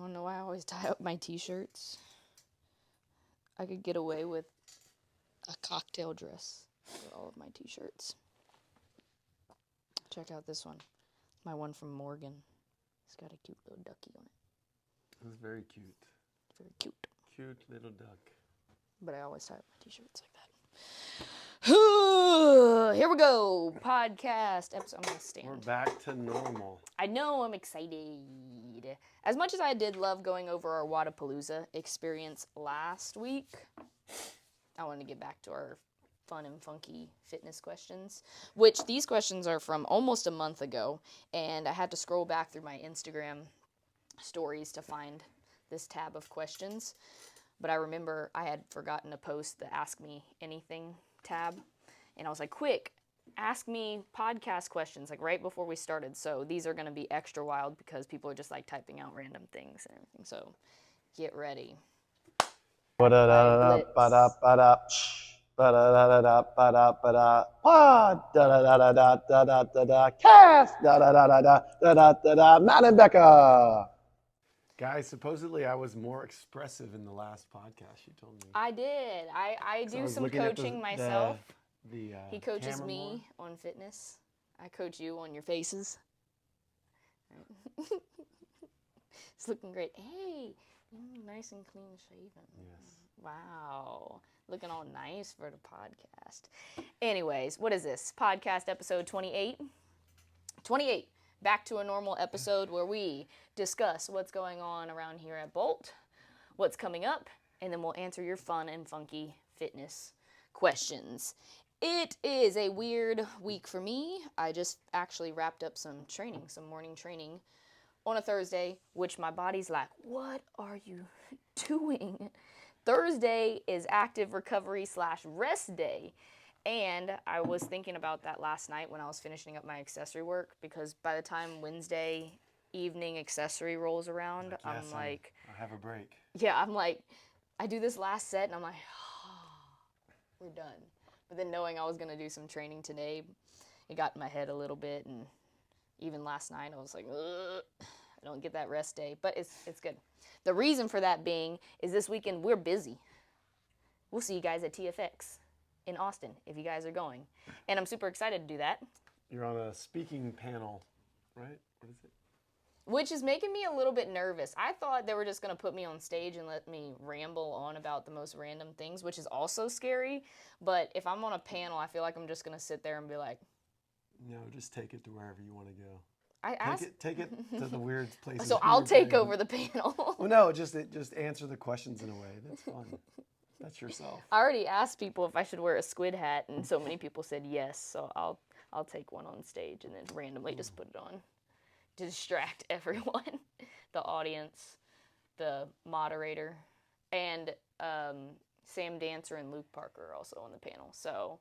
don't know why I always tie up my t-shirts. I could get away with a cocktail dress for all of my t-shirts. Check out this one. My one from Morgan. It's got a cute little ducky on it. It's very cute. Very cute. Cute little duck. But I always tie up my t-shirts like that. Here we go. Podcast episode. I'm going to stand. We're back to normal. I know. I'm excited. As much as I did love going over our WAP Palooza experience last week, I want to get back to our fun and funky fitness questions, which these questions are from almost a month ago, and I had to scroll back through my Instagram stories to find this tab of questions. But I remember I had forgotten to post the Ask Me Anything tab, and I was like, quick, ask me podcast questions, like right before we started. So these are going to be extra wild because people are just like typing out random things and everything. So get ready. Matt and Becca. Guys, supposedly I was more expressive in the last podcast, you told me. I did. I do some coaching myself. He coaches me on fitness. I coach you on your faces. It's looking great. Hey, nice and clean shaven. Yes. Wow. Looking all nice for the podcast. Anyways, what is this? Podcast episode 28? 28. Back to a normal episode where we discuss what's going on around here at Bolt, what's coming up, and then we'll answer your fun and funky fitness questions. It is a weird week for me. I just actually wrapped up some morning training on a Thursday, which my body's like, what are you doing? Thursday is active recovery / rest day. And I was thinking about that last night when I was finishing up my accessory work, because by the time Wednesday evening accessory rolls around, I have a break. Yeah, I'm like, I do this last set and I'm like, oh, we're done. But then knowing I was going to do some training today, it got in my head a little bit. And even last night I was like, ugh, I don't get that rest day, but it's good. The reason for that being is this weekend we're busy. We'll see you guys at TFX in Austin if you guys are going. And I'm super excited to do that. You're on a speaking panel, right? What is it? Which is making me a little bit nervous. I thought they were just going to put me on stage and let me ramble on about the most random things, which is also scary. But if I'm on a panel, I feel like I'm just going to sit there and be like... No, just take it to wherever you want to go. Take it to the weird places. So I'll take over the panel. Well, no, just answer the questions in a way. That's fun. That's yourself. I already asked people if I should wear a squid hat, and so many people said yes. So I'll take one on stage and then randomly just put it on to distract everyone, the audience, the moderator, and Sam Dancer and Luke Parker are also on the panel. So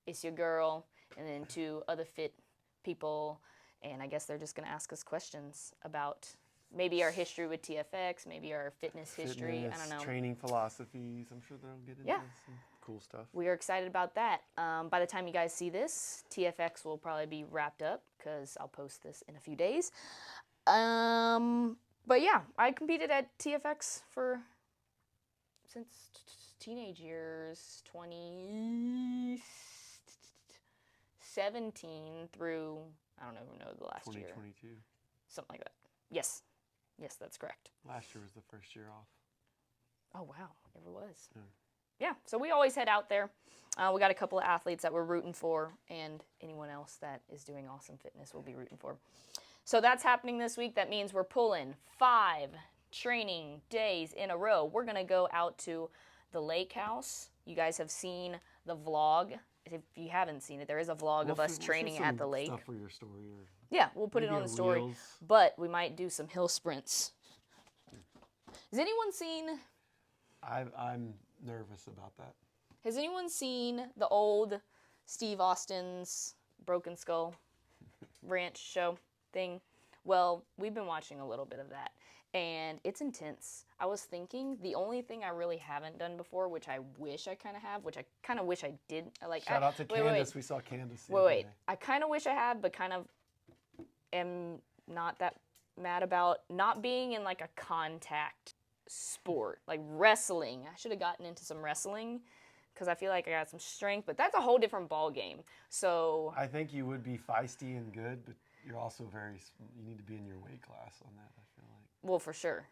it's your girl and then 2 other fit people, and I guess they're just going to ask us questions about maybe our history with TFX, maybe our fitness history, I don't know. Training philosophies. I'm sure they'll get into some cool stuff. We are excited about that. By the time you guys see this, TFX will probably be wrapped up because I'll post this in a few days. But yeah, I competed at TFX since teenage years, 2017 through, I don't even know the last 2022. year. 2022. Something like that. Yes. Yes, that's correct. Last year was the first year off. Oh, wow. It was. Yeah, so we always head out there. We got a couple of athletes that we're rooting for, and anyone else that is doing awesome fitness we'll be rooting for. So that's happening this week. That means we're pulling 5 training days in a row. We're going to go out to the lake house. You guys have seen the vlog. If you haven't seen it, there is a vlog of us training at the lake. Stuff for your story, yeah, we'll put it on the story. Reels. But we might do some hill sprints. Has anyone seen... I'm nervous about that. Has anyone seen the old Steve Austin's Broken Skull ranch show thing? Well, we've been watching a little bit of that, and it's intense. I was thinking the only thing I really haven't done before, which I wish I kind of have, which I kind of wish I did. Shout out to Candace. We saw Candace. Wait. I kind of wish I had, but kind of am not that mad about not being in like a contact sport, like wrestling. I should have gotten into some wrestling because I feel like I got some strength, but that's a whole different ball game. So I think you would be feisty and good, but you're also you need to be in your weight class on that, I feel like. well, for sure.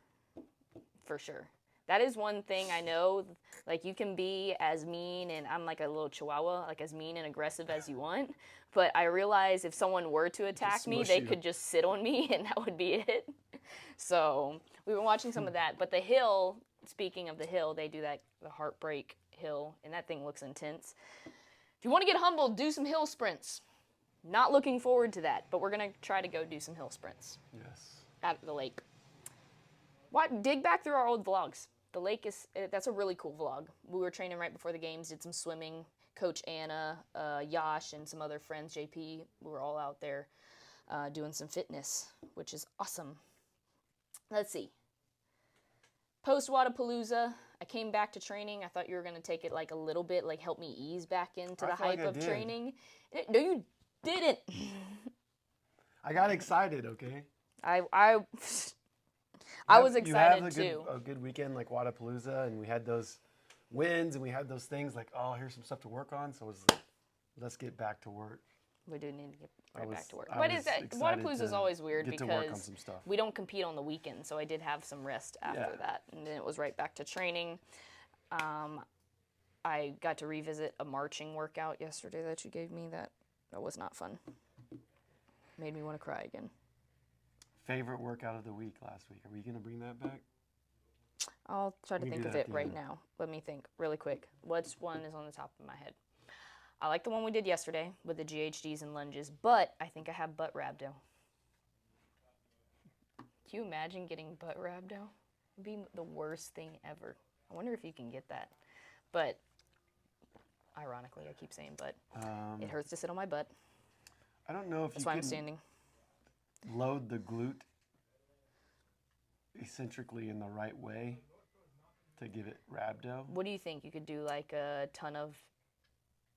For sure. That is one thing I know, like you can be as mean, and I'm like a little chihuahua, like as mean and aggressive as you want, but I realize if someone were to attack me, they could just sit on me and that would be it. So we were watching some of that, but the hill, speaking of the hill, they do the heartbreak hill, and that thing looks intense. If you want to get humbled, do some hill sprints. Not looking forward to that, but we're going to try to go do some hill sprints. Yes. At the lake. Dig back through our old vlogs. The lake that's a really cool vlog. We were training right before the games, did some swimming. Coach Anna, Yash, and some other friends, JP, we were all out there doing some fitness, which is awesome. Let's see. Post-WAP Palooza, I came back to training. I thought you were going to take it like a little bit, like help me ease back into the hype of training. No, you didn't. I got excited, okay? I was excited too. You had a good weekend like WAP Palooza, and we had those wins, and we had those things like, oh, here's some stuff to work on. So it was like, let's get back to work. We do need to get back to work. But WAP Palooza is always weird because we don't compete on the weekend, so I did have some rest after that, and then it was right back to training. I got to revisit a marching workout yesterday that you gave me. That was not fun. Made me want to cry again. Favorite workout of the week last week. Are we going to bring that back? I'll try to think of it right now. Let me think really quick. Which one is on the top of my head? I like the one we did yesterday with the GHDs and lunges, but I think I have butt rhabdo. Can you imagine getting butt rhabdo? It'd be the worst thing ever. I wonder if you can get that. But, ironically, I keep saying butt. It hurts to sit on my butt. I don't know if That's why I'm standing. Load the glute eccentrically in the right way to give it rhabdo. What do you think? You could do like a ton of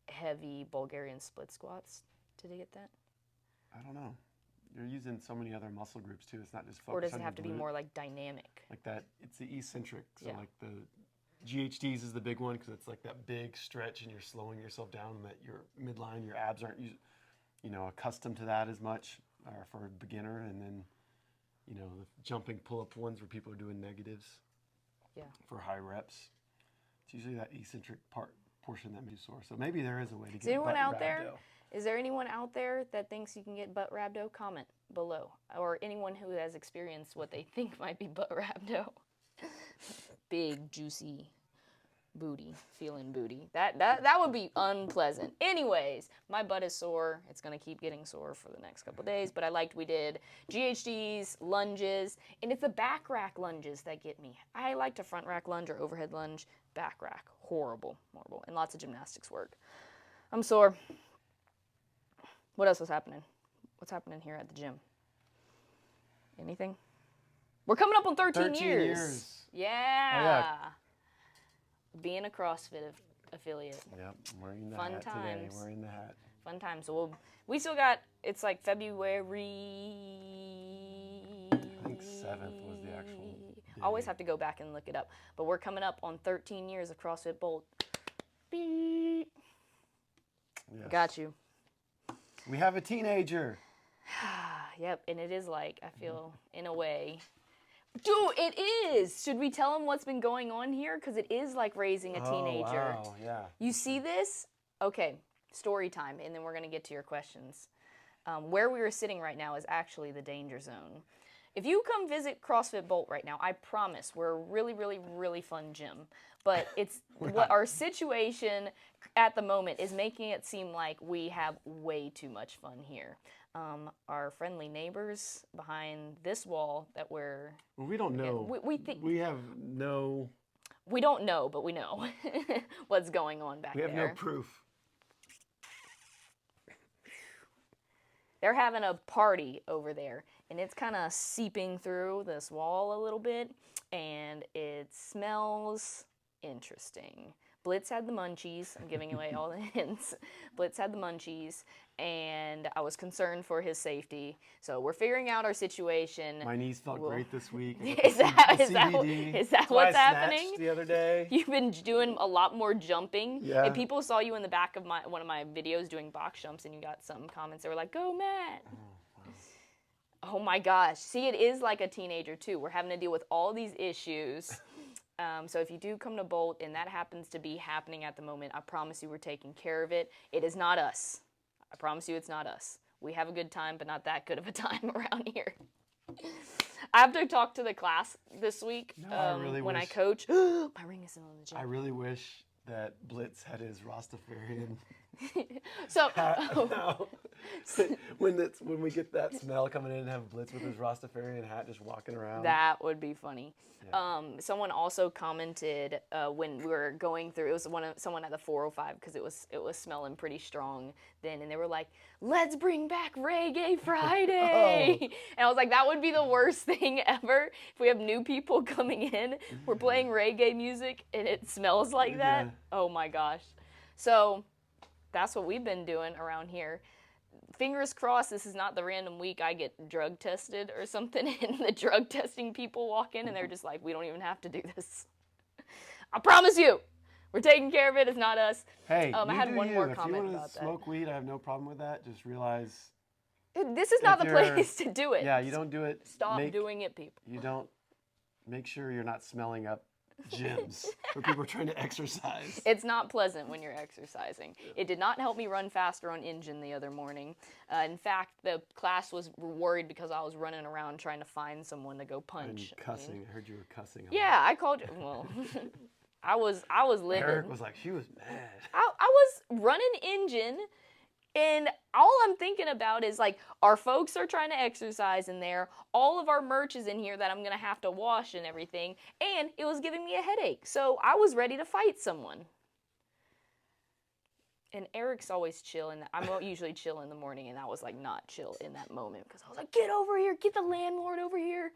heavy Bulgarian split squats to get that? I don't know. You're using so many other muscle groups too. It's not just focused on Or does it have the to be glute. more like dynamic? Like that, it's the eccentric. So like the GHDs is the big one because it's like that big stretch and you're slowing yourself down and that your midline, your abs aren't accustomed to that as much for a beginner. And then, the jumping pull-up ones where people are doing negatives for high reps. It's usually that eccentric portion that makes you sore. So maybe there is a way to get butt rhabdo. Is there anyone out there that thinks you can get butt rhabdo? Comment below. Or anyone who has experienced what they think might be butt rhabdo. Big, juicy booty, feeling booty. That would be unpleasant. Anyways, my butt is sore. It's going to keep getting sore for the next couple days, but we did GHDs, lunges, and it's the back rack lunges that get me. I like to front rack lunge or overhead lunge, back rack. Horrible, and lots of gymnastics work. I'm sore. What else was happening? What's happening here at the gym? Anything? We're coming up on 13 years. Yeah. Being a CrossFit affiliate. Yep, I'm wearing the Fun hat times. today. Wearing the hat. Fun times. So we still got, it's like February. I think 7th was the actual day. I always have to go back and look it up. But we're coming up on 13 years of CrossFit Bolt. Beep. Yes. Got you. We have a teenager. Yep, and it is like, I feel, in a way. Dude, it is! Should we tell them what's been going on here? Because it is like raising a teenager. Oh, wow, yeah. You see this? Okay, story time, and then we're going to get to your questions. Where we are sitting right now is actually the danger zone. If you come visit CrossFit Bolt right now, I promise we're a really, really, really fun gym. But it's what our situation at the moment is making it seem like we have way too much fun here. Our friendly neighbors behind this wall that we're... Well, we don't know. We think... We have no... We don't know, but we know what's going on back there. We have no proof. They're having a party over there, and it's kind of seeping through this wall a little bit, and it smells interesting. Blitz had the munchies. I'm giving away all the hints. Blitz had the munchies, and I was concerned for his safety. So we're figuring out our situation. My knees felt great this week. Is that what's happening? The other day. You've been doing a lot more jumping. Yeah. And people saw you in the back of one of my videos doing box jumps, and you got some comments that were like, "Go, Matt." Oh my gosh. See, it is like a teenager too. We're having to deal with all these issues. So if you do come to Bolt and that happens to be happening at the moment, I promise you we're taking care of it. It is not us. I promise you it's not us. We have a good time, but not that good of a time around here. I have to talk to the class this week when I coach. My ring isn't on the gym. I really wish that Blitz had his Rastafarian so hat. When we get that smell coming in and have Blitz with his Rastafarian hat just walking around. That would be funny. Yeah. Someone also commented when we were going through. It was someone at the 405 because it was smelling pretty strong then, and they were like, "Let's bring back Reggae Friday." Oh. And I was like, that would be the worst thing ever if we have new people coming in. We're playing reggae music and it smells like that. Yeah. Oh my gosh. So that's what we've been doing around here. Fingers crossed this is not the random week I get drug tested or something and the drug testing people walk in and they're just like, we don't even have to do this. I promise you, we're taking care of it. It's not us. Hey, I had one more comment if you about want to that. smoke weed, I have no problem with that. Just realize This is not the place to do it. Yeah, you don't do it. Stop doing it, people. You don't make sure you're not smelling up gyms where people are trying to exercise. It's not pleasant when you're exercising. It did not help me run faster on engine the other morning. In fact, the class was worried because I was running around trying to find someone to go punch. And cussing. I heard you were cussing. Yeah, I called you. Well, I was livid. Eric was like, she was mad. I was running engine, and all I'm thinking about is like, our folks are trying to exercise in there. All of our merch is in here that I'm going to have to wash and everything. And it was giving me a headache. So I was ready to fight someone. And Eric's always chill. And I'm usually chill in the morning. And I was like not chill in that moment. Because I was like, get over here. Get the landlord over here.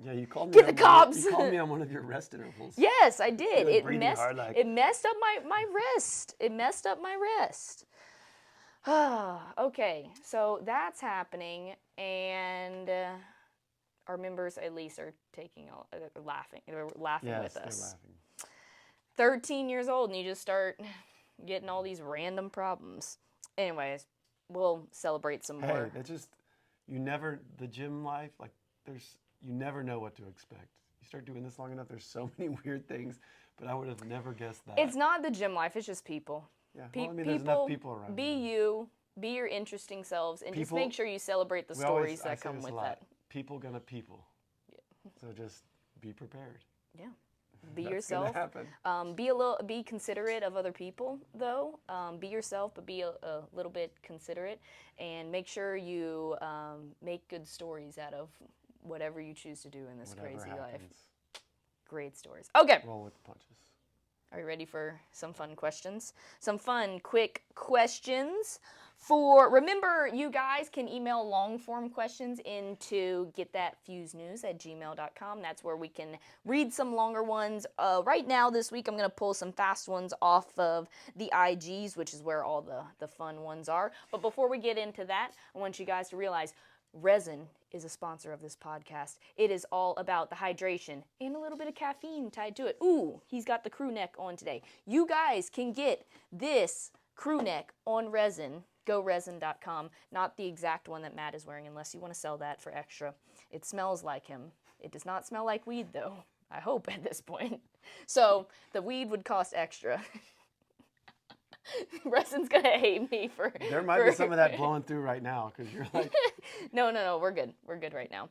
Yeah, you called me. Get the cops. You called me on one of your rest intervals. Yes, I did. It messed up my wrist. It messed up my wrist. Okay, so that's happening, and our members at least are laughing. They're laughing with us. They're laughing. 13 years old, and you just start getting all these random problems. Anyways, we'll celebrate some more. Hey, the gym life, like you never know what to expect. You start doing this long enough, there's so many weird things, but I would have never guessed that. It's not the gym life, it's just people. Yeah, well, there's enough people around. Be you, be your interesting selves, and just make sure you celebrate the stories that come with that. People gonna people. Yeah. So just be prepared. Yeah. Be yourself. Happen. Be considerate of other people, though. Be yourself, but be a little bit considerate, and make sure you make good stories out of whatever you choose to do in this crazy life. Great stories. Okay. Roll with the punches. Are you ready for some fun questions? Some fun, quick questions. Remember, you guys can email long-form questions into getthatfusenews@gmail.com. That's where we can read some longer ones. Right now, this week, I'm going to pull some fast ones off of the IGs, which is where all the fun ones are. But before we get into that, I want you guys to realize Resin is a sponsor of this podcast. It is all about the hydration and a little bit of caffeine tied to it. Ooh, he's got the crew neck on today. You guys can get this crew neck on Resin, goresin.com. Not the exact one that Matt is wearing unless you want to sell that for extra. It smells like him. It does not smell like weed though, I hope at this point. So the weed would cost extra. Resin's gonna hate me for. There might be some of that blowing through right now because you're like. No, we're good. We're good right now.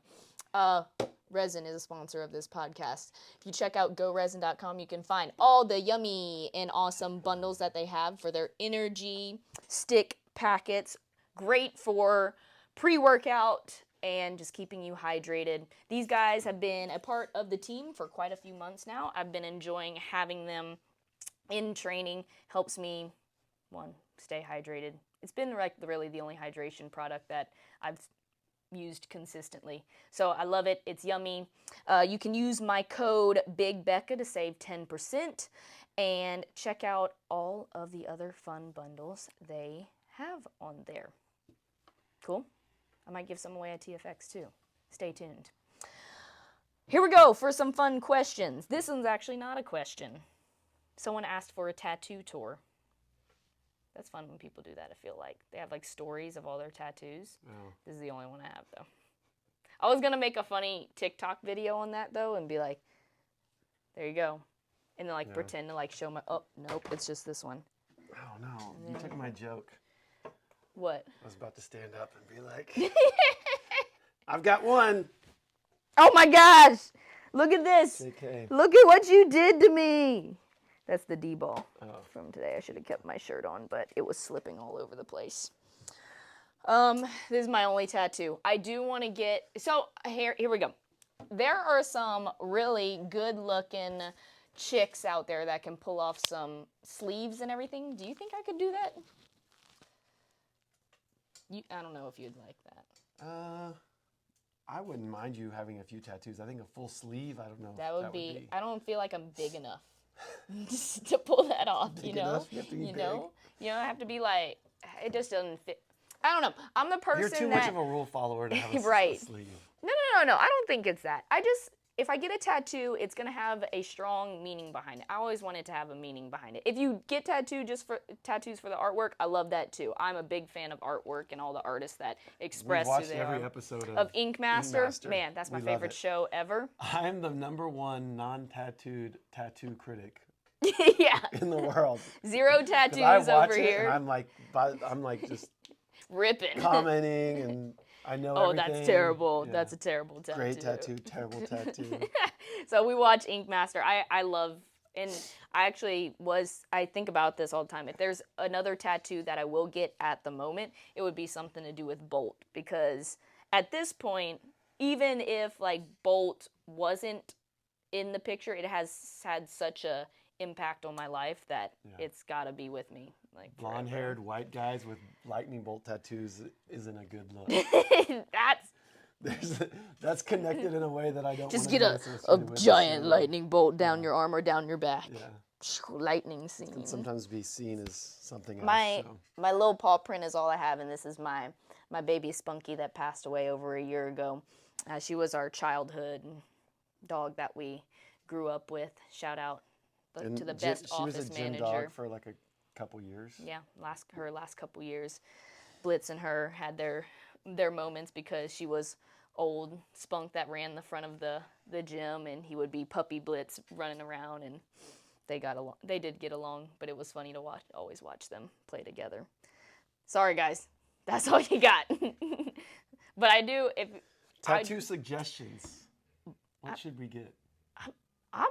Resin is a sponsor of this podcast. If you check out goresin.com, you can find all the yummy and awesome bundles that they have for their energy stick packets. Great for pre-workout and just keeping you hydrated. These guys have been a part of the team for quite a few months now. I've been enjoying having them in training. Helps me, stay hydrated. It's been really the only hydration product that I've used consistently. So I love it. It's yummy. You can use my code BIGBECCA to save 10%. and check out all of the other fun bundles they have on there. Cool? I might give some away at TFX too. Stay tuned. Here we go for some fun questions. This one's actually not a question. Someone asked for a tattoo tour. That's fun when people do that, I feel like. They have like stories of all their tattoos. Oh. This is the only one I have though. I was going to make a funny TikTok video on that though and be like, there you go. And then like pretend to like show my, oh, nope, it's just this one. Oh no, you took my joke. What? I was about to stand up and be like, I've got one. Oh my gosh, look at this. JK. Look at what you did to me. That's the D-ball from today. I should have kept my shirt on, but it was slipping all over the place. This is my only tattoo. I do want to get, so here we go. There are some really good looking chicks out there that can pull off some sleeves and everything. Do you think I could do that? I don't know if you'd like that. I wouldn't mind you having a few tattoos. I think a full sleeve, I don't know. That would be, I don't feel like I'm big enough to pull that off, you know? You have to be big. Know? You know, I have to be like, it just doesn't fit. I don't know. I'm the person You're too much of a rule follower to have a sleeve. No. I don't think it's that. If I get a tattoo, it's going to have a strong meaning behind it. I always want it to have a meaning behind it. If you get tattoos for the artwork, I love that too. I'm a big fan of artwork and all the artists that express who they are. Every episode of Ink Master. Man, that's my favorite show ever. I'm the #1 non-tattooed tattoo critic. Yeah. In the world. 0 tattoos over here. And I'm like just ripping, commenting, and I know everything. Oh, that's terrible. Yeah. That's a terrible tattoo. Great tattoo, terrible tattoo. So we watch Ink Master. I love, and I think about this all the time. If there's another tattoo that I will get at the moment, it would be something to do with Bolt, because at this point, even if like Bolt wasn't in the picture, it has had such a impact on my life that it's got to be with me. Like blonde-haired white guys with lightning bolt tattoos isn't a good look. That's connected in a way that I don't. Just get a giant lightning bolt down your arm or down your back. Yeah. Lightning scene. It can sometimes be seen as something else. My little paw print is all I have, and this is my baby Spunky that passed away over a year ago. She was our childhood dog that we grew up with. Shout out to the best office manager. She was a gym dog for like a couple years. Yeah, her last couple years. Blitz and her had their moments because she was old Spunk that ran the front of the gym, and he would be puppy Blitz running around, and they did get along, but it was funny to always watch them play together. Sorry guys, that's all you got. But I do, if tattoo suggestions, what should we get? I'm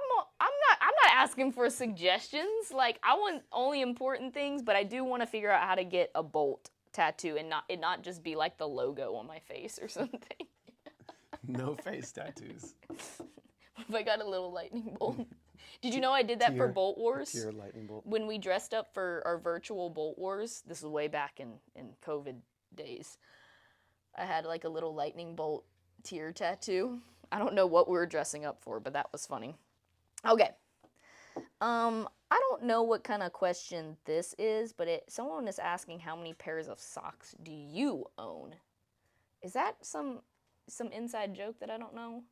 not asking for suggestions. Like, I want only important things, but I do want to figure out how to get a Bolt tattoo and not just be like the logo on my face or something. No face tattoos. If I got a little lightning bolt. Did you know I did that for Bolt Wars? Tier lightning bolt. When we dressed up for our virtual Bolt Wars, this is way back in COVID days, I had like a little lightning bolt tier tattoo. I don't know what we were dressing up for, but that was funny. Okay. I don't know what kind of question this is, but someone is asking how many pairs of socks do you own? Is that some inside joke that I don't know?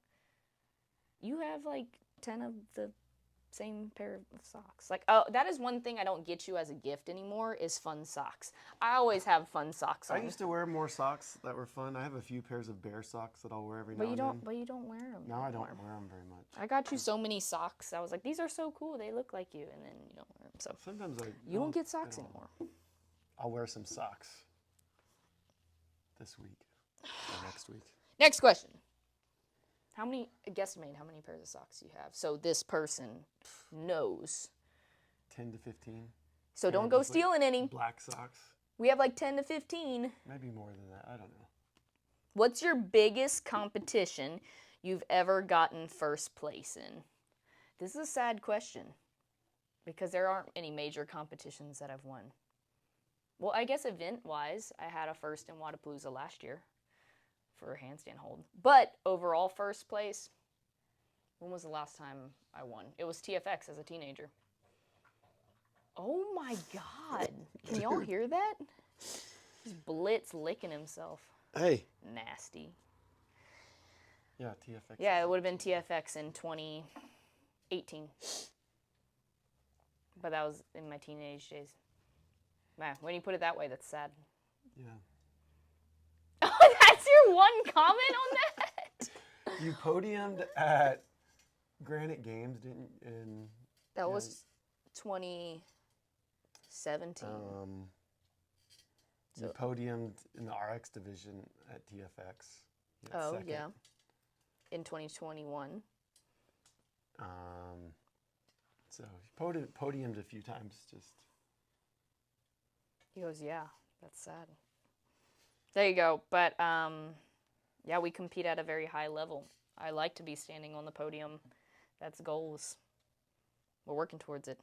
You have like 10 of the same pair of socks. Like, oh, that is one thing I don't get you as a gift anymore is fun socks. I always have fun socks on. I used to wear more socks that were fun. I have a few pairs of bear socks that I'll wear every now and then. But you don't wear them. No, I don't wear them very much. I got you so many socks. I was like, these are so cool. They look like you, and then you don't wear them. So sometimes you don't get socks anymore. I'll wear some socks this week or next week. Next question. Guesstimate how many pairs of socks you have. So this person knows. 10 to 15. So don't go stealing any. Black socks. We have like 10 to 15. Maybe more than that. I don't know. What's your biggest competition you've ever gotten first place in? This is a sad question because there aren't any major competitions that I've won. Well, I guess event-wise, I had a first in WAP Palooza last year for a handstand hold. But overall first place, when was the last time I won? It was TFX as a teenager. Oh my God. Can y'all hear that? He's Blitz licking himself. Hey. Nasty. Yeah, TFX. Yeah, it would have been TFX in 2018. But that was in my teenage days. Man, when you put it that way, that's sad. Yeah. Oh, that's your one comment on that? You podiumed at Granite Games, didn't you? That was 2017. You podiumed in the RX division at TFX. Oh, second. yeah. In 2021. So you podiumed a few times, just. He goes, yeah, that's sad. There you go. But, yeah, we compete at a very high level. I like to be standing on the podium. That's goals. We're working towards it.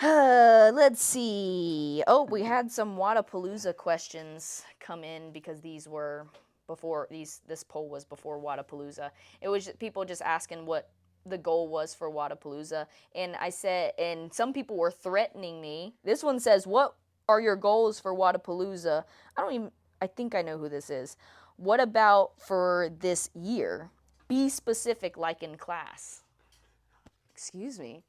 Let's see. Oh, we had some WAP Palooza questions come in because these were before this poll was before WAP Palooza. It was people just asking what the goal was for WAP Palooza, and I said, and some people were threatening me. This one says, "What are your goals for WAP Palooza?" I think I know who this is. What about for this year? Be specific, like in class. Excuse me.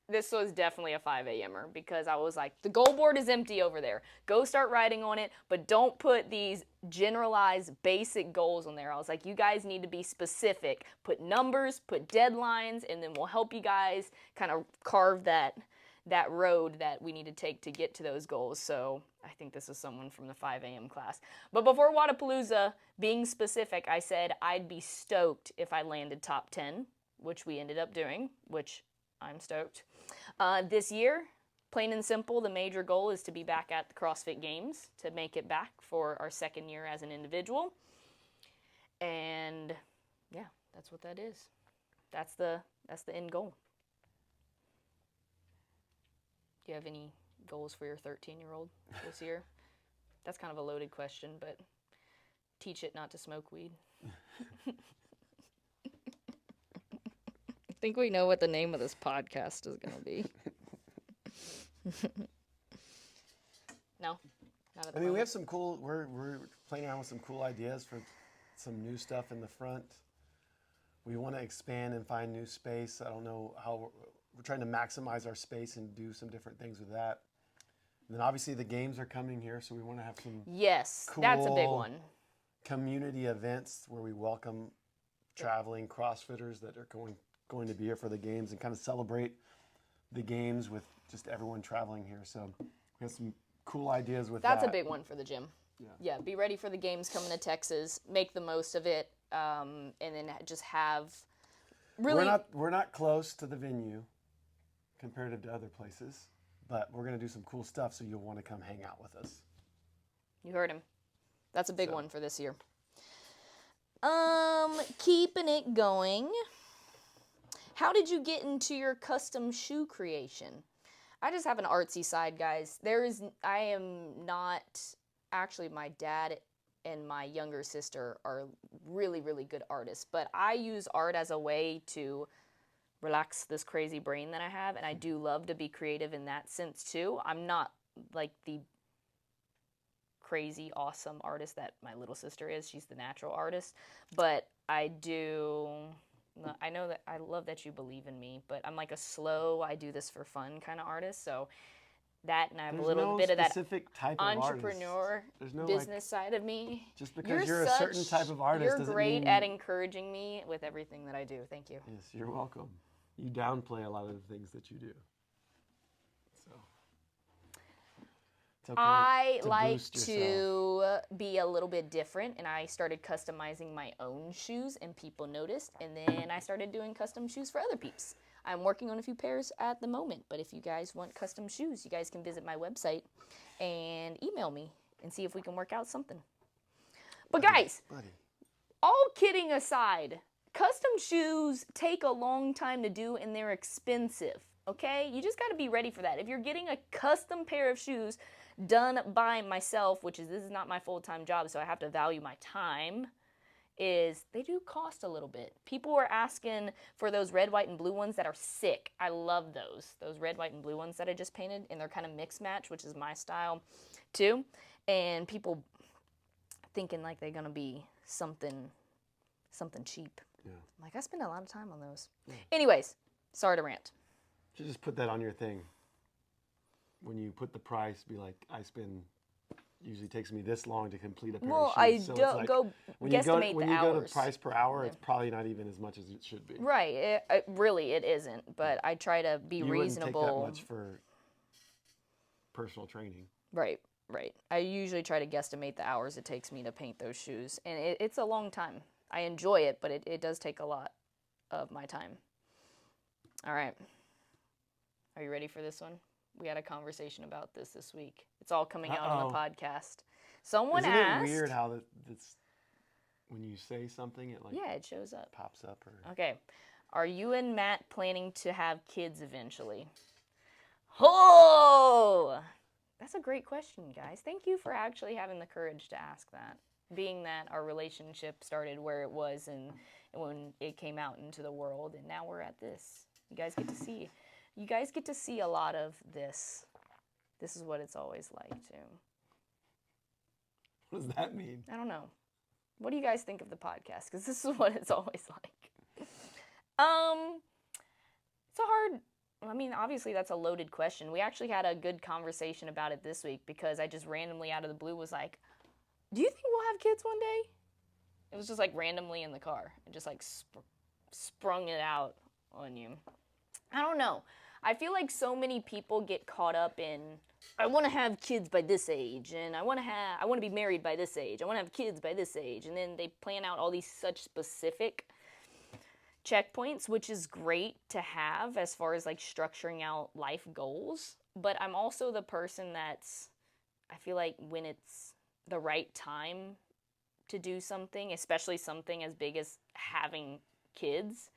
This was definitely a 5 a.m.er because I was like, the goal board is empty over there. Go start writing on it, but don't put these generalized basic goals on there. I was like, you guys need to be specific. Put numbers, put deadlines, and then we'll help you guys kind of carve that road that we need to take to get to those goals. So I think this is someone from the 5 a.m. class. But before WAP Palooza, being specific, I said I'd be stoked if I landed top 10, which we ended up doing, which I'm stoked. This year, plain and simple, the major goal is to be back at the CrossFit Games, to make it back for our second year as an individual. And yeah, that's what that is. That's the end goal. Do you have any goals for your 13-year-old this year? That's kind of a loaded question, but teach it not to smoke weed. I think we know what the name of this podcast is going to be. No? Not at the I mean, we moment? have some cool, we're playing around with some cool ideas for some new stuff in the front. We want to expand and find new space. I don't know how, we're trying to maximize our space and do some different things with that. And then obviously the games are coming here, so we want to have some Yes, cool that's a big one. community events where we welcome traveling CrossFitters that are going to be here for the games and kind of celebrate the games with just everyone traveling here. So we have some cool ideas with that. That's a big one for the gym. Yeah, be ready for the games coming to Texas. Make the most of it, and then just have really. We're not close to the venue comparative to other places, but we're going to do some cool stuff, so you'll want to come hang out with us. You heard him. That's a big one for this year. Keeping it going. How did you get into your custom shoe creation? I just have an artsy side, guys. I am not, actually my dad and my younger sister are really, really good artists, but I use art as a way to relax this crazy brain that I have, and I do love to be creative in that sense too. I'm not like the crazy, awesome artist that my little sister is. She's the natural artist, but I know that I love that you believe in me, but I'm like a slow, I do this for fun kind of artist. So that, and I have a little bit of that type entrepreneur business side of me. Just because you're a certain type of artist you're doesn't great mean... at encouraging me with everything that I do. Thank you. Yes, you're welcome. You downplay a lot of the things that you do. So it's okay I to like boost to yourself. be a little bit different, and I started customizing my own shoes, and people noticed, and then I started doing custom shoes for other peeps. I'm working on a few pairs at the moment, but if you guys want custom shoes, you guys can visit my website and email me and see if we can work out something. But guys, all kidding aside, custom shoes take a long time to do, and they're expensive, okay? You just got to be ready for that. If you're getting a custom pair of shoes done by myself, this is not my full-time job, so I have to value my time, is they do cost a little bit. People were asking for those red, white, and blue ones that are sick. I love those. Those red, white, and blue ones that I just painted, and they're kind of mix match, which is my style too. And people thinking like they're gonna be something cheap. Yeah. I'm like, I spend a lot of time on those. Yeah. Anyways, sorry to rant. You just put that on your thing. When you put the price, be like, usually takes me this long to complete a pair of shoes. I so don't like, go guesstimate the hours. When you go to price per hour, it's probably not even as much as it should be. Right. Really, it isn't. But I try to be reasonable. You wouldn't take that much for personal training. Right. I usually try to guesstimate the hours it takes me to paint those shoes. And it's a long time. I enjoy it, but it does take a lot of my time. All right. Are you ready for this one? We had a conversation about this week. It's all coming out on the podcast. Someone asked. Isn't it weird how it's when you say something, it it shows up. Pops up. Okay. Are you and Matt planning to have kids eventually? Oh! That's a great question, guys. Thank you for actually having the courage to ask that. Being that our relationship started where it was and when it came out into the world, and now we're at this. You guys get to see a lot of this. This is what it's always like, too. What does that mean? I don't know. What do you guys think of the podcast? Because this is what it's always like. It's a hard... I mean, obviously that's a loaded question. We actually had a good conversation about it this week because I just randomly out of the blue was like, do you think we'll have kids one day? It was just like randomly in the car. It just like sprung it out on you. I don't know. I feel like so many people get caught up in, I want to have kids by this age, and I want to be married by this age. I want to have kids by this age. And then they plan out all these such specific checkpoints, which is great to have as far as like structuring out life goals. But I'm also the person I feel like when it's the right time to do something, especially something as big as having kids,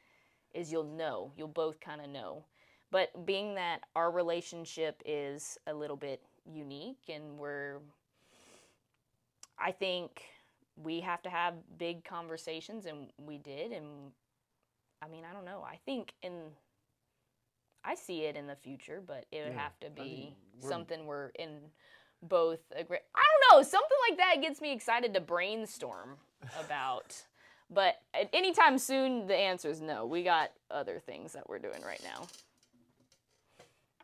is you'll both kind of know. But being that our relationship is a little bit unique and I think we have to have big conversations, and we did. And I mean, I don't know. I see it in the future, but it would have to be something we're in both agree. I don't know. Something like that gets me excited to brainstorm about. But at any time soon, the answer is no. We got other things that we're doing right now.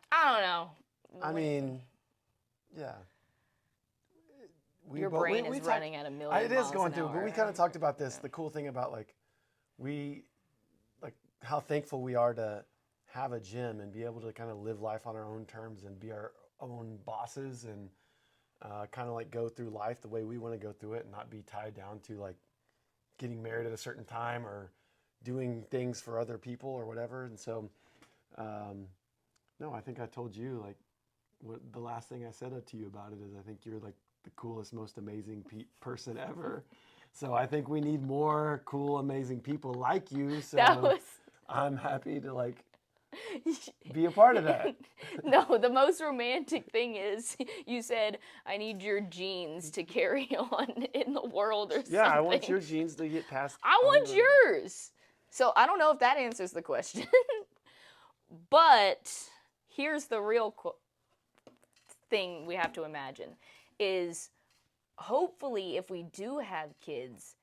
I don't know. I mean, yeah. Your brain is running at a million miles an hour. It is going through, but we kind of talked about this. Yeah. The cool thing about how thankful we are to have a gym and be able to kind of live life on our own terms and be our own bosses and kind of like go through life the way we want to go through it and not be tied down to like getting married at a certain time or doing things for other people or whatever. And so, no, I think I told you, like, the last thing I said to you about it is I think you're like the coolest, most amazing person ever. So I think we need more cool, amazing people like you. So I'm happy to like be a part of that. No, the most romantic thing is you said, I need your genes to carry on in the world or something. Yeah, I want your genes to get past. I want yours. So I don't know if that answers the question. But here's the real thing we have to imagine is hopefully if we do have kids,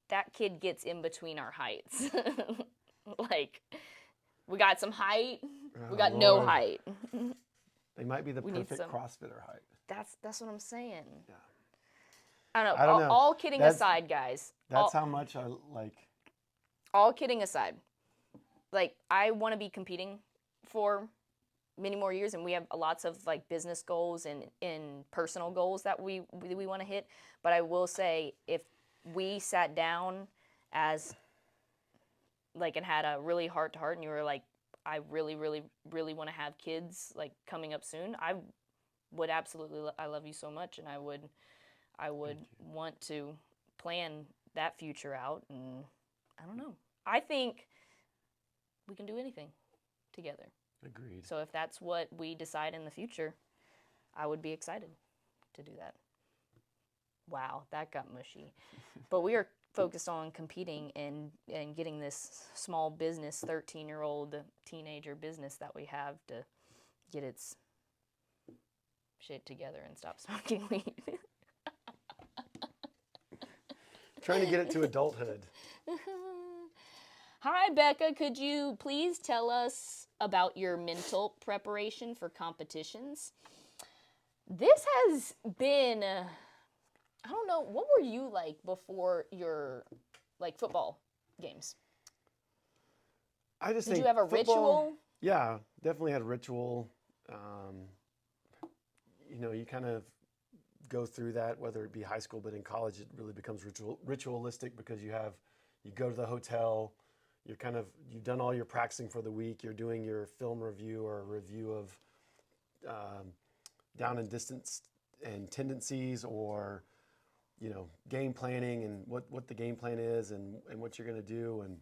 that kid gets in between our heights. Like, we got some height, we got no height. They might be the perfect CrossFitter height. That's what I'm saying. Yeah. I don't know. All kidding aside, guys. That's how much I like. All kidding aside, like, I want to be competing for many more years, and we have lots of like business goals and personal goals that we want to hit. But I will say, if we sat down as like and had a really heart to heart, and you were like, I really, really, really want to have kids like coming up soon, I would absolutely. I love you so much, and I would want to plan that future out. And I don't know. I think we can do anything together. Agreed. So if that's what we decide in the future, I would be excited to do that. Wow, that got mushy. But we are focused on competing and getting this small business, 13-year-old teenager business that we have to get its shit together and stop smoking weed. Trying to get it to adulthood. Hi, Becca. Could you please tell us about your mental preparation for competitions? This has been, I don't know, what were you like before your, like, football games? I just Did think you have a ritual? Yeah, definitely had a ritual. You know, you kind of go through that, whether it be high school, but in college it really becomes ritualistic because you go to the hotel, you've done all your practicing for the week, you're doing your film review or a review of down and distance and tendencies, or, you know, game planning and what the game plan is and what you're going to do. And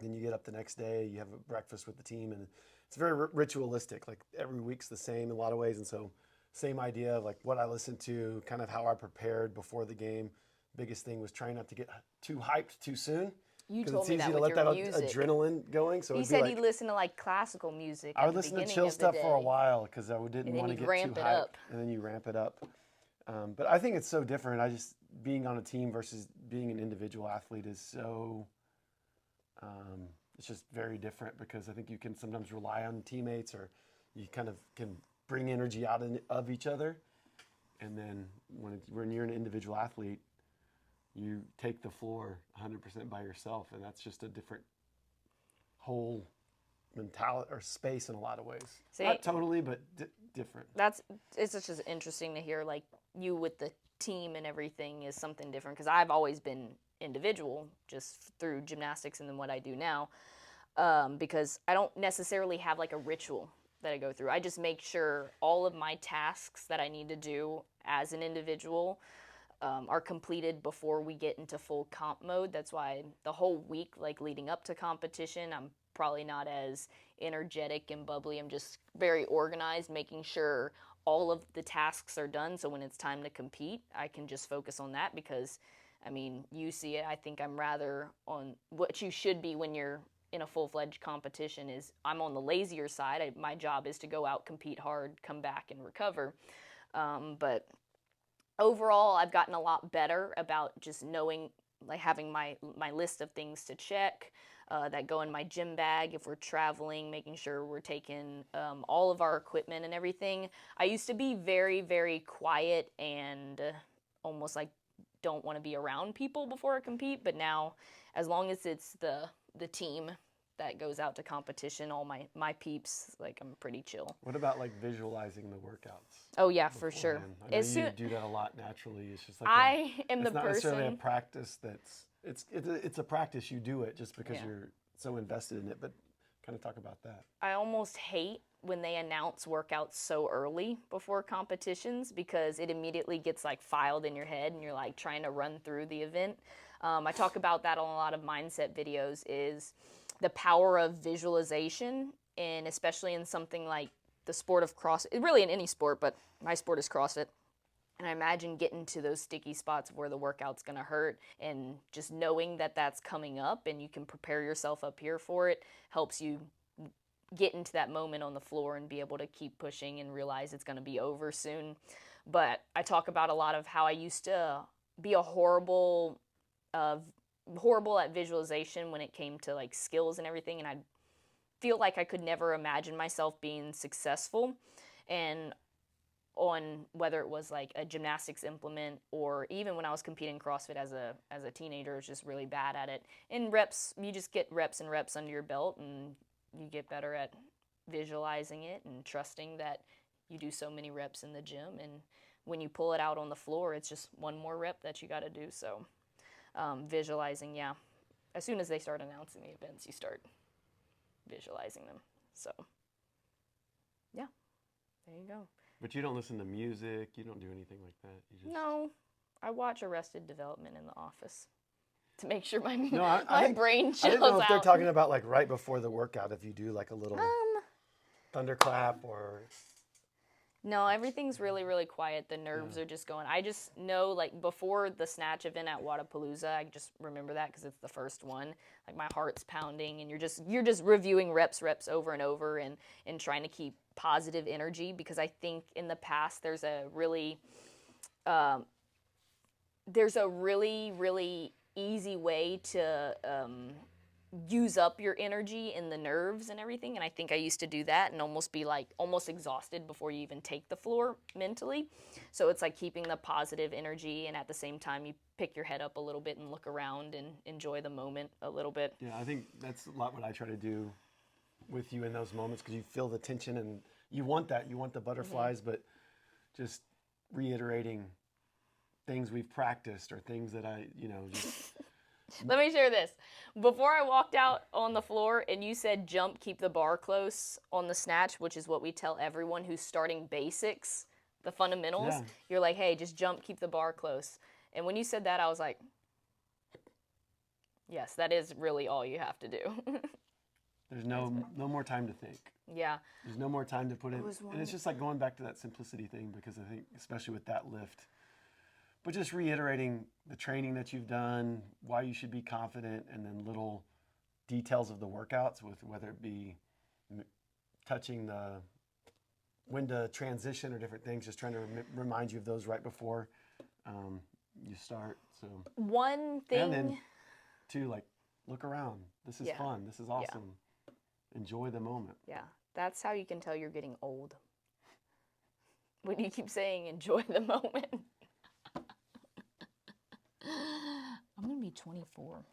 then you get up the next day, you have a breakfast with the team, and it's very ritualistic. Like every week's the same in a lot of ways. And so same idea of like what I listened to, kind of how I prepared before the game. Biggest thing was trying not to get too hyped too soon. You told me it's that easy to with let your that music. adrenaline going. So You said you listened to like classical music. I would listen to chill stuff for a while because I didn't want to get too hyped. And then you ramp it up. But I think it's so different. Being on a team versus being an individual athlete is so, it's just very different, because I think you can sometimes rely on teammates, or you kind of can bring energy out of each other. And then when you're an individual athlete, you take the floor 100% by yourself, and that's just a different whole mentality or space in a lot of ways. Not totally, but different. It's just interesting to hear, like, you with the team and everything is something different, because I've always been individual just through gymnastics and then what I do now, because I don't necessarily have like a ritual that I go through. I just make sure all of my tasks that I need to do as an individual are completed before we get into full comp mode. That's why the whole week, like leading up to competition, I'm probably not as energetic and bubbly. I'm just very organized, making sure all of the tasks are done, so when it's time to compete, I can just focus on that. Because, I mean, you see it, I think I'm rather on what you should be when you're in a full-fledged competition. Is I'm on the lazier side. My job is to go out, compete hard, come back, and recover. But overall, I've gotten a lot better about just knowing, like having my list of things to check that go in my gym bag if we're traveling, making sure we're taking all of our equipment and everything. I used to be very, very quiet and almost like don't want to be around people before I compete, but now, as long as it's the team that goes out to competition, all my peeps, like, I'm pretty chill. What about like visualizing the workouts? Oh yeah, for sure. I know you do that a lot naturally. It's just like I am the person. It's not necessarily a practice it's a practice. You do it just because you're so invested in it. But kind of talk about that. I almost hate when they announce workouts so early before competitions, because it immediately gets like filed in your head and you're like trying to run through the event. I talk about that on a lot of mindset videos, is the power of visualization, and especially in something like the sport of CrossFit, really in any sport, but my sport is CrossFit. And I imagine getting to those sticky spots where the workout's gonna hurt, and just knowing that that's coming up and you can prepare yourself up here for it helps you get into that moment on the floor and be able to keep pushing and realize it's gonna be over soon. But I talk about a lot of how I used to be a horrible at visualization when it came to like skills and everything, and I feel like I could never imagine myself being successful. And on whether it was like a gymnastics implement, or even when I was competing CrossFit as a teenager, I was just really bad at it. And reps, you just get reps and reps under your belt, and you get better at visualizing it and trusting that you do so many reps in the gym, and when you pull it out on the floor, it's just one more rep that you got to do. So visualizing, yeah. As soon as they start announcing the events, you start visualizing them. So, yeah, there you go. But you don't listen to music, you don't do anything like that? No, I watch Arrested Development in the office to make sure my brain chills out. I didn't know if they're talking about like right before the workout, if you do like a little thunderclap or... No, everything's really, really quiet. The nerves are just going. I just know, like, before the snatch event at WAP Palooza, I just remember that because it's the first one. Like, my heart's pounding, and you're just reviewing reps over and over, and trying to keep positive energy, because I think in the past there's a really really easy way to use up your energy in the nerves and everything, and I think I used to do that and almost be like almost exhausted before you even take the floor mentally. So it's like keeping the positive energy, and at the same time you pick your head up a little bit and look around and enjoy the moment a little bit. Yeah, I think that's a lot what I try to do with you in those moments, because you feel the tension and you want that, you want the butterflies, but just reiterating things we've practiced or things that I, just Let me share this. Before I walked out on the floor and you said jump, keep the bar close on the snatch, which is what we tell everyone who's starting basics, the fundamentals. Yeah. You're like, hey, just jump, keep the bar close. And when you said that, I was like, yes, that is really all you have to do. There's no more time to think. Yeah. There's no more time to put in. And it's just like going back to that simplicity thing, because I think, especially with that lift, but just reiterating the training that you've done, why you should be confident, and then little details of the workouts, with whether it be touching when to transition or different things, just trying to remind you of those right before you start. So one thing. And then, too, like, look around. This is fun. This is awesome. Yeah. Enjoy the moment. Yeah, that's how you can tell you're getting old. When you keep saying enjoy the moment. I'm going to be 24.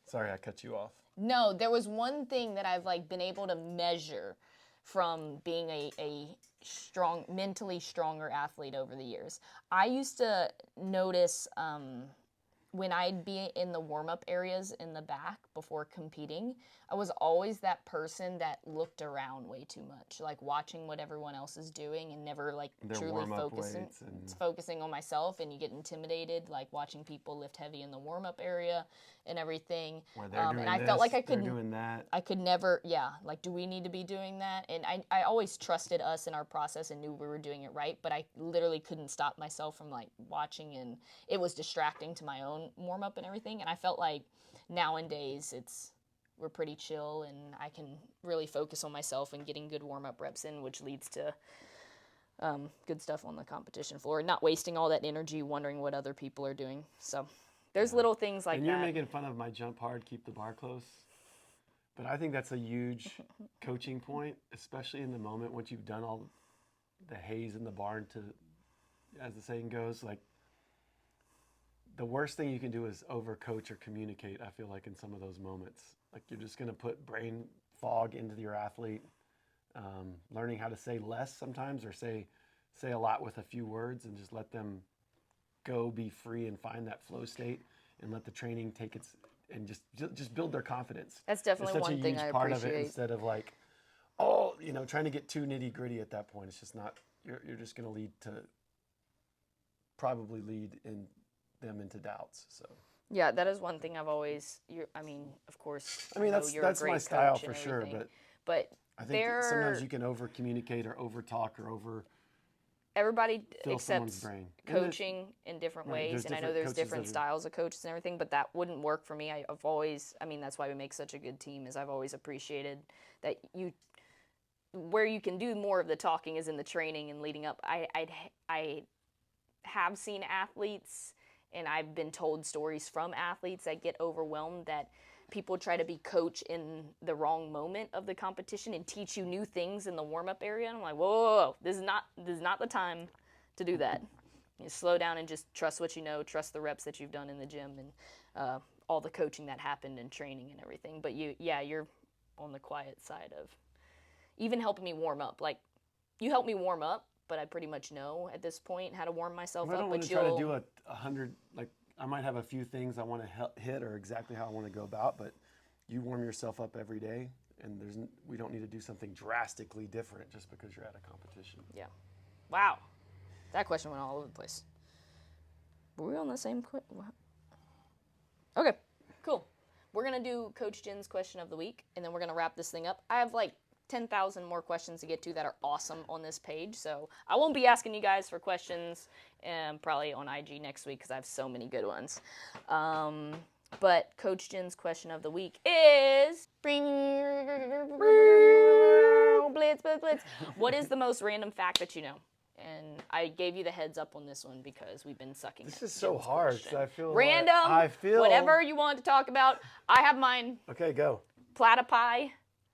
Sorry, I cut you off. No, there was one thing that I've been able to measure from being a mentally stronger athlete over the years. I used to notice when I'd be in the warm-up areas in the back before competing, I was always that person that looked around way too much, like watching what everyone else is doing and never truly focusing on myself, and you get intimidated, like watching people lift heavy in the warm-up area and everything. And I felt like I couldn't, doing that. I could never, do we need to be doing that? And I always trusted us in our process and knew we were doing it right, but I literally couldn't stop myself from watching, and it was distracting to my own warm-up and everything. And I felt like nowadays we're pretty chill, and I can really focus on myself and getting good warm-up reps in, which leads to good stuff on the competition floor, not wasting all that energy wondering what other people are doing. So there's little things like that. And you're making fun of my jump hard, keep the bar close. But I think that's a huge coaching point, especially in the moment once you've done all the haze in the barn to, as the saying goes, the worst thing you can do is overcoach or communicate, I feel like, in some of those moments. You're just going to put brain fog into your athlete, learning how to say less sometimes, or say a lot with a few words, and just let them go, be free, and find that flow state, and let the training take its, and just build their confidence. That's definitely one thing I appreciate. Part of it, instead of trying to get too nitty gritty at that point. It's just not, you're just going to probably lead them into doubts. So. Yeah, that is one thing I've always. Of course. That's my style for sure. But I think sometimes you can over communicate or over talk or over. Everybody accepts coaching in different ways, and I know there's different styles of coaches and everything, but that wouldn't work for me. I've always. That's why we make such a good team. Is I've always appreciated that where you can do more of the talking is in the training and leading up. I have seen athletes. And I've been told stories from athletes that get overwhelmed, that people try to be coach in the wrong moment of the competition and teach you new things in the warm-up area. And I'm like, whoa, this is not the time to do that. You slow down and just trust what you know, trust the reps that you've done in the gym, and all the coaching that happened and training and everything. But you're on the quiet side of even helping me warm up. You help me warm up, but I pretty much know at this point how to warm myself up. I don't want to try to do 100, I might have a few things I want to hit or exactly how I want to go about, but you warm yourself up every day, and we don't need to do something drastically different just because you're at a competition. Yeah. Wow. That question went all over the place. Were we on the same Okay, cool. We're going to do Coach Jen's question of the week, and then we're going to wrap this thing up. I have 10,000 more questions to get to that are awesome on this page. So I won't be asking you guys for questions probably on IG next week because I have so many good ones. But Coach Jen's question of the week is... Blitz, blitz, blitz. What is the most random fact that you know? And I gave you the heads up on this one because we've been sucking. This is so hard. So I feel random. I feel whatever you want to talk about. I have mine. Okay, go. Platypi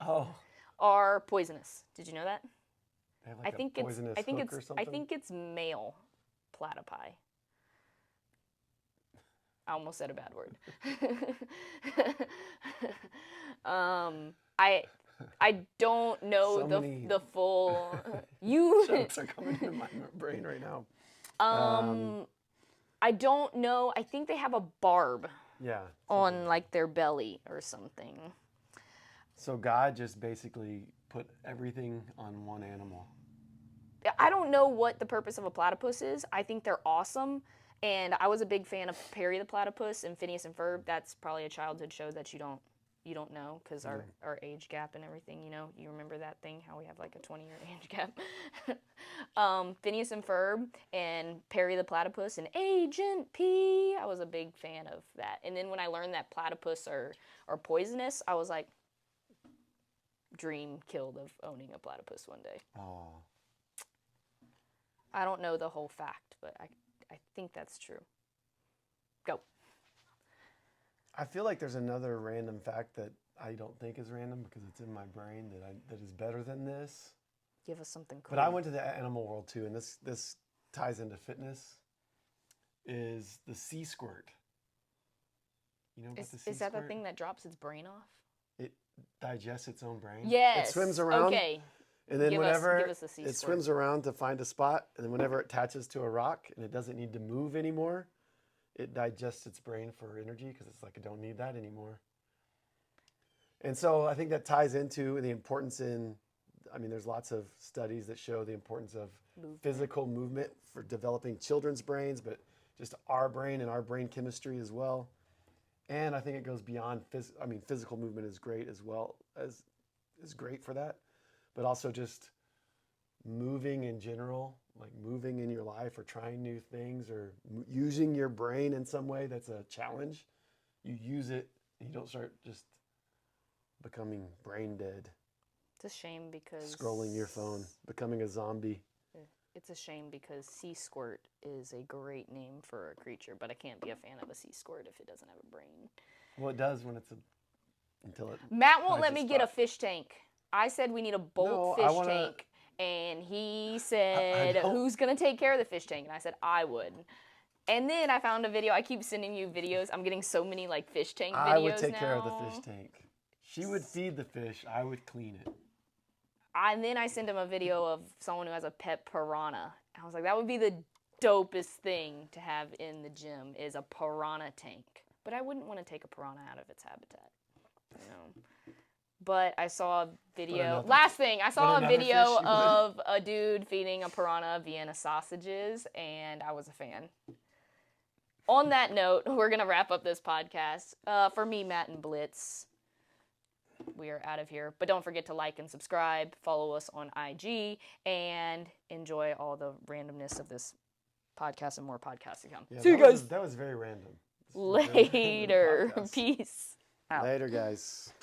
Oh. are poisonous. Did you know that? They have like a poisonous hook or something? I think it's male platypi. I almost said a bad word. I don't know the full. Jokes are coming into my brain right now. I don't know. I think they have a barb. Yeah. On like their belly or something. So God just basically put everything on one animal. I don't know what the purpose of a platypus is. I think they're awesome. And I was a big fan of Perry the Platypus and Phineas and Ferb. That's probably a childhood show that you don't know because our age gap and everything, you know. You remember that thing, how we have like a 20-year age gap? Phineas and Ferb and Perry the Platypus and Agent P. I was a big fan of that. And then when I learned that platypus are poisonous, I was like, dream killed of owning a platypus one day. Oh. I don't know the whole fact, but I think that's true. Go. I feel like there's another random fact that I don't think is random because it's in my brain that is better than this. Give us something cool. But I went to the animal world too, and this ties into fitness. Is the sea squirt? You know about the sea squirt? Is that the thing that drops its brain off? It digests its own brain. Yes. It swims around. Okay. And then whenever it swims around to find a spot, and then whenever it attaches to a rock and it doesn't need to move anymore, it digests its brain for energy because it's like, I don't need that anymore. And so I think that ties into the importance there's lots of studies that show the importance of physical movement for developing children's brains, but just our brain and our brain chemistry as well. And I think it goes beyond physical movement is great as well is great for that. But also just moving in general, like moving in your life or trying new things or using your brain in some way that's a challenge. You use it and you don't start just becoming brain dead. It's a shame because... Scrolling your phone, becoming a zombie. It's a shame because sea squirt is a great name for a creature, but I can't be a fan of a sea squirt if it doesn't have a brain. Well, it does when it's until it... Matt won't let me get a fish tank. I said we need a bulk fish tank, and he said, who's going to take care of the fish tank? And I said, I would. And then I found a video. I keep sending you videos. I'm getting so many like fish tank videos now. I would take care of the fish tank. She would feed the fish. I would clean it. And then I sent him a video of someone who has a pet piranha. I was like, that would be the dopest thing to have in the gym is a piranha tank. But I wouldn't want to take a piranha out of its habitat, you know. But I saw a video. Last thing, I saw a video of a dude feeding a piranha Vienna sausages, and I was a fan. On that note, we're going to wrap up this podcast. For me, Matt, and Blitz, we are out of here. But don't forget to like and subscribe, follow us on IG, and enjoy all the randomness of this podcast and more podcasts to come. Yeah, see you guys. That was very random. Later. Peace out. Later, guys.